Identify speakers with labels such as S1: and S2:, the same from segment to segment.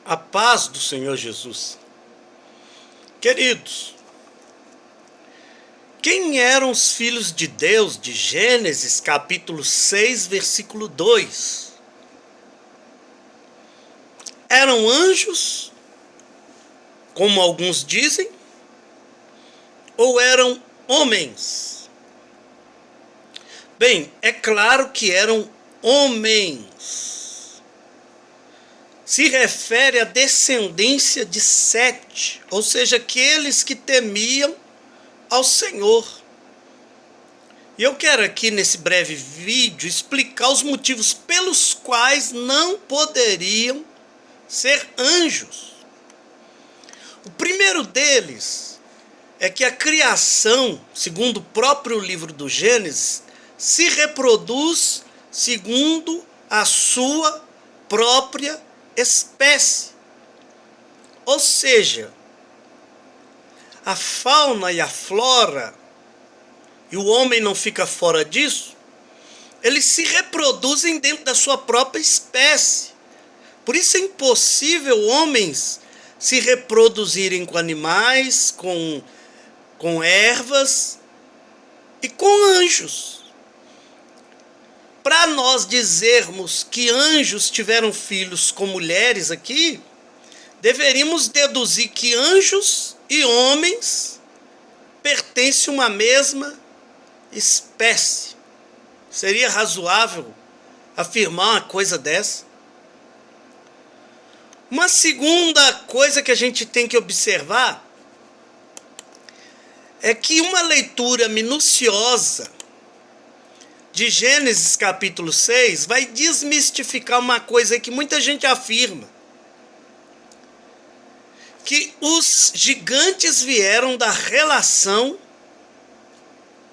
S1: A paz do Senhor Jesus. Queridos, quem eram os filhos de Deus de Gênesis capítulo 6, versículo 2? Eram anjos, como alguns dizem, ou eram homens? Bem, é claro que eram homens. Se refere à descendência de Sete, ou seja, aqueles que temiam ao Senhor. E eu quero aqui nesse breve vídeo explicar os motivos pelos quais não poderiam ser anjos. O primeiro deles é que a criação, segundo o próprio livro do Gênesis, se reproduz segundo a sua própria espécie. Ou seja, a fauna e a flora, e o homem não fica fora disso, eles se reproduzem dentro da sua própria espécie. Por isso é impossível homens se reproduzirem com animais, com ervas e com anjos. Para nós dizermos que anjos tiveram filhos com mulheres aqui, deveríamos deduzir que anjos e homens pertencem a uma mesma espécie. Seria razoável afirmar uma coisa dessa? Uma segunda coisa que a gente tem que observar é que uma leitura minuciosa de Gênesis capítulo 6 vai desmistificar uma coisa que muita gente afirma: que os gigantes vieram da relação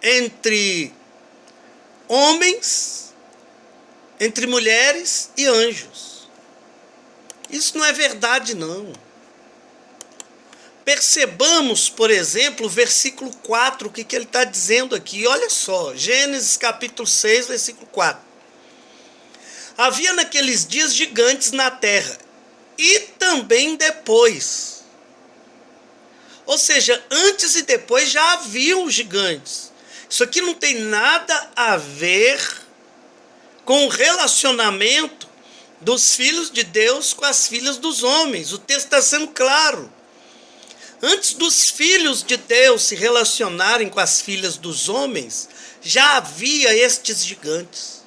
S1: entre homens, entre mulheres e anjos. Isso não é verdade, não. Percebamos, por exemplo, o versículo 4, o que ele está dizendo aqui. Olha só, Gênesis capítulo 6, versículo 4. Havia naqueles dias gigantes na terra, e também depois. Ou seja, antes e depois já haviam gigantes. Isso aqui não tem nada a ver com o relacionamento dos filhos de Deus com as filhas dos homens. O texto está sendo claro. Antes dos filhos de Deus se relacionarem com as filhas dos homens, já havia estes gigantes.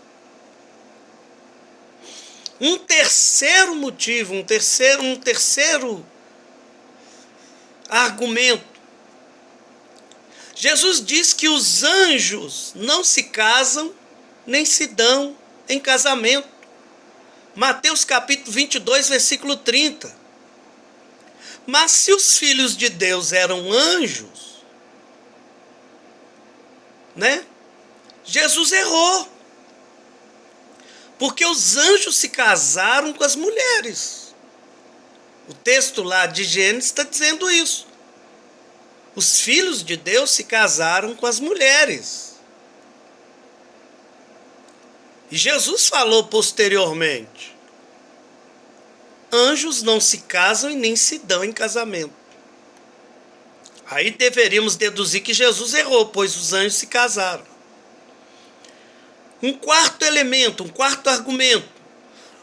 S1: Um terceiro motivo, um terceiro argumento. Jesus diz que os anjos não se casam, nem se dão em casamento. Mateus capítulo 22, versículo 30. Mas se os filhos de Deus eram anjos, né? Jesus errou. Porque os anjos se casaram com as mulheres. O texto lá de Gênesis está dizendo isso. Os filhos de Deus se casaram com as mulheres. E Jesus falou posteriormente: anjos não se casam e nem se dão em casamento. Aí deveríamos deduzir que Jesus errou, pois os anjos se casaram. Um quarto elemento, um quarto argumento.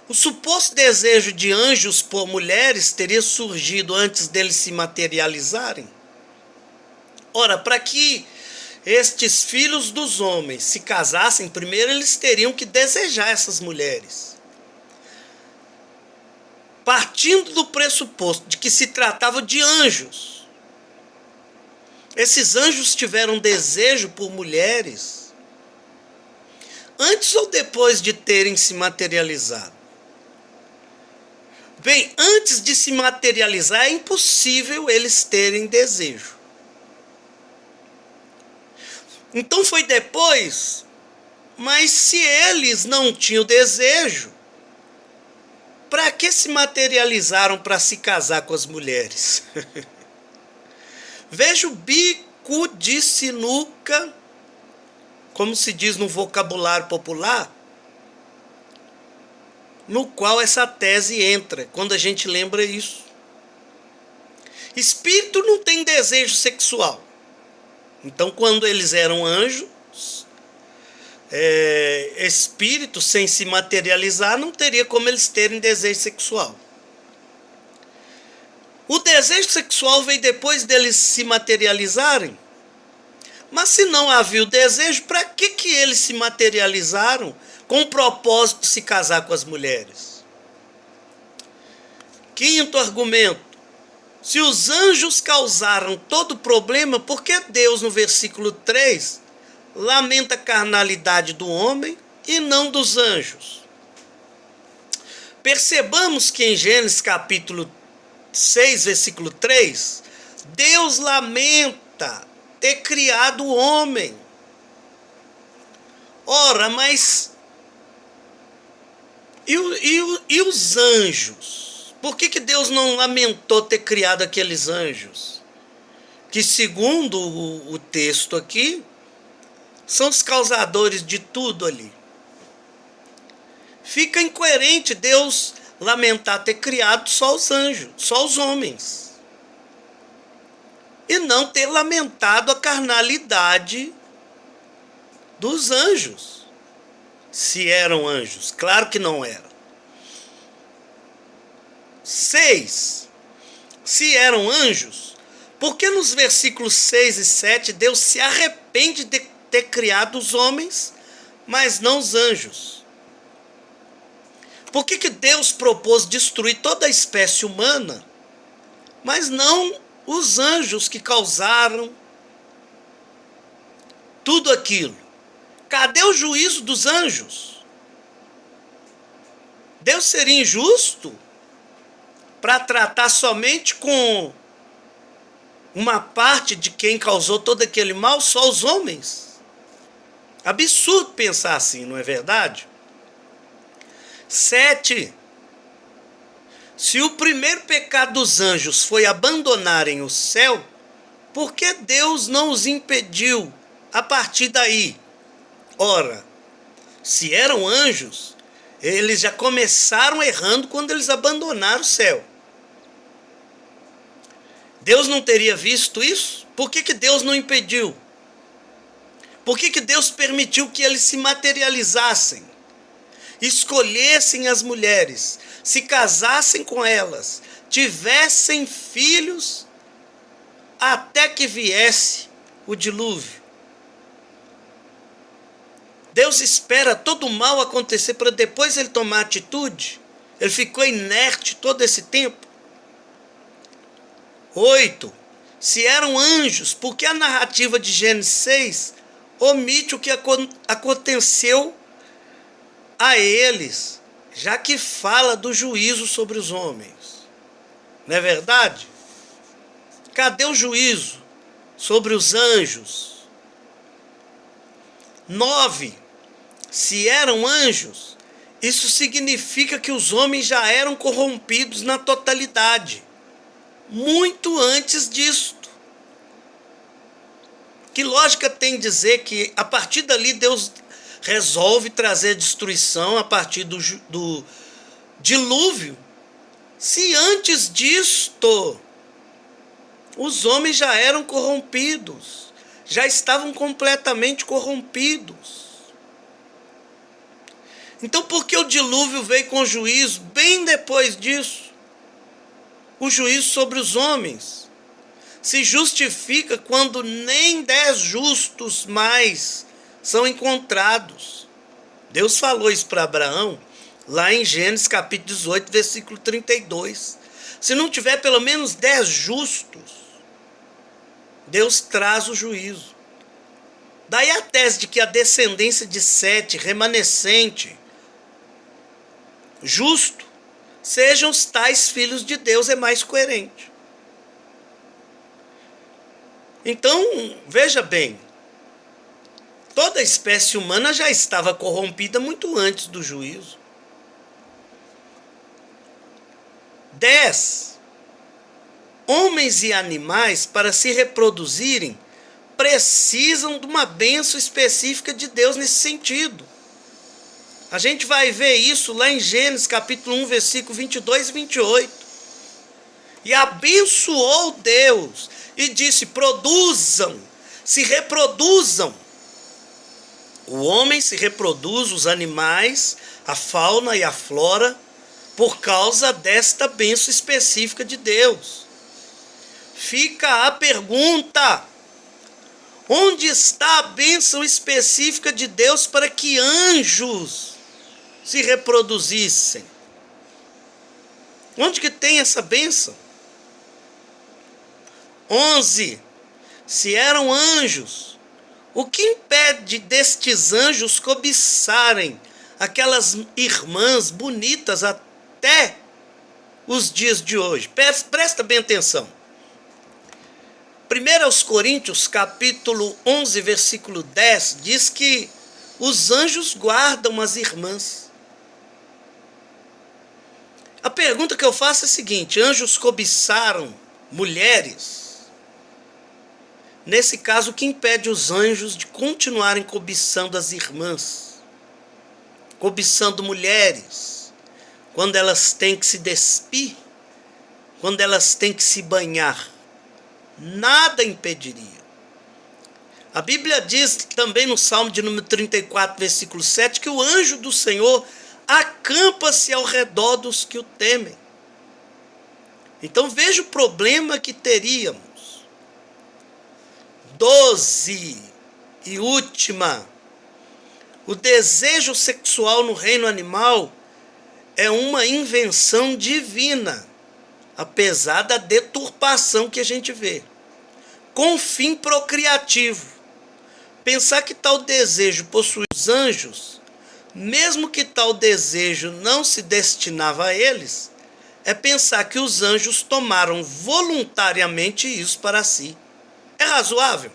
S1: O suposto desejo de anjos por mulheres teria surgido antes deles se materializarem? Ora, para que estes filhos dos homens se casassem, primeiro eles teriam que desejar essas mulheres. Partindo do pressuposto de que se tratava de anjos, esses anjos tiveram desejo por mulheres antes ou depois de terem se materializado? Bem, antes de se materializar é impossível eles terem desejo. Então foi depois, mas se eles não tinham desejo, para que se materializaram para se casar com as mulheres? Veja o bico de sinuca, como se diz no vocabulário popular, no qual essa tese entra, quando a gente lembra isso. Espírito não tem desejo sexual. Então, quando eles eram anjos, espírito sem se materializar, não teria como eles terem desejo sexual. O desejo sexual veio depois deles se materializarem. Mas se não havia o desejo, para que eles se materializaram com o propósito de se casar com as mulheres? Quinto argumento. Se os anjos causaram todo o problema, por que Deus, no versículo 3, lamenta a carnalidade do homem e não dos anjos? Percebamos que em Gênesis capítulo 6, versículo 3, Deus lamenta ter criado o homem. Ora, mas e os anjos? Por que Deus não lamentou ter criado aqueles anjos? Que, segundo o texto aqui, são os causadores de tudo ali. Fica incoerente Deus lamentar ter criado só os anjos, só os homens. E não ter lamentado a carnalidade dos anjos. Se eram anjos. Claro que não eram. 6. Se eram anjos, por que nos versículos 6 e 7 Deus se arrepende de ter criado os homens, mas não os anjos? Por que Deus propôs destruir toda a espécie humana, mas não os anjos que causaram tudo aquilo? Cadê o juízo dos anjos? Deus seria injusto para tratar somente com uma parte de quem causou todo aquele mal, só os homens? Absurdo pensar assim, não é verdade? 7. Se o primeiro pecado dos anjos foi abandonarem o céu, por que Deus não os impediu a partir daí? Ora, se eram anjos, eles já começaram errando quando eles abandonaram o céu. Deus não teria visto isso? Por que Deus não impediu? Por que Deus permitiu que eles se materializassem? Escolhessem as mulheres, se casassem com elas, tivessem filhos, até que viesse o dilúvio. Deus espera todo o mal acontecer para depois ele tomar atitude? Ele ficou inerte todo esse tempo? 8. Se eram anjos, por que a narrativa de Gênesis 6 omite o que aconteceu a eles, já que fala do juízo sobre os homens? Não é verdade? Cadê o juízo sobre os anjos? 9. Se eram anjos, isso significa que os homens já eram corrompidos na totalidade, muito antes disto. Que lógica tem dizer que a partir dali Deus resolve trazer destruição a partir do dilúvio, se antes disto os homens já eram corrompidos, já estavam completamente corrompidos? Então por que o dilúvio veio com juízo bem depois disso? O juízo sobre os homens se justifica quando nem 10 justos mais são encontrados. Deus falou isso para Abraão lá em Gênesis capítulo 18, versículo 32. Se não tiver pelo menos 10 justos, Deus traz o juízo. Daí a tese de que a descendência de Sete, remanescente, justo, sejam os tais filhos de Deus é mais coerente. Então, veja bem, toda a espécie humana já estava corrompida muito antes do juízo. 10. Homens e animais, para se reproduzirem, precisam de uma bênção específica de Deus nesse sentido. A gente vai ver isso lá em Gênesis capítulo 1, versículo 22 e 28. E abençoou Deus e disse: produzam, se reproduzam. O homem se reproduz, os animais, a fauna e a flora, por causa desta bênção específica de Deus. Fica a pergunta: onde está a bênção específica de Deus para que anjos se reproduzissem? Onde que tem essa bênção? 11. Se eram anjos, o que impede destes anjos cobiçarem aquelas irmãs bonitas até os dias de hoje? Presta bem atenção. 1 Coríntios capítulo 11, versículo 10, diz que os anjos guardam as irmãs. A pergunta que eu faço é a seguinte: anjos cobiçaram mulheres? Nesse caso, o que impede os anjos de continuarem cobiçando as irmãs? Cobiçando mulheres, quando elas têm que se despir, quando elas têm que se banhar? Nada impediria. A Bíblia diz também no Salmo de número 34, versículo 7, que o anjo do Senhor acampa-se ao redor dos que o temem. Então veja o problema que teríamos. 12 e última. O desejo sexual no reino animal é uma invenção divina, apesar da deturpação que a gente vê, com fim procriativo. Pensar que tal desejo possui os anjos, mesmo que tal desejo não se destinava a eles, é pensar que os anjos tomaram voluntariamente isso para si. É razoável?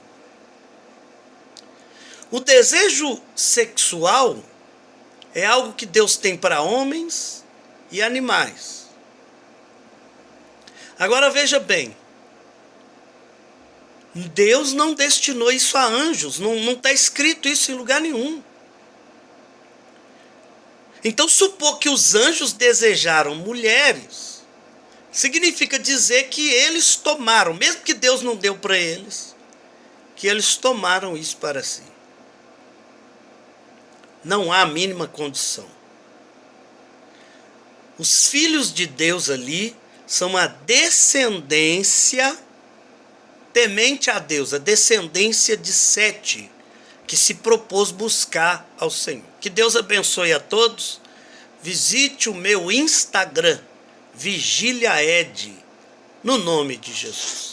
S1: O desejo sexual é algo que Deus tem para homens e animais. Agora veja bem, Deus não destinou isso a anjos, não está escrito isso em lugar nenhum. Então supor que os anjos desejaram mulheres, significa dizer que eles tomaram, mesmo que Deus não deu para eles, que eles tomaram isso para si. Não há a mínima condição. Os filhos de Deus ali são a descendência temente a Deus, a descendência de Sete, que se propôs buscar ao Senhor. Que Deus abençoe a todos. Visite o meu Instagram, Vigília Ed, no nome de Jesus.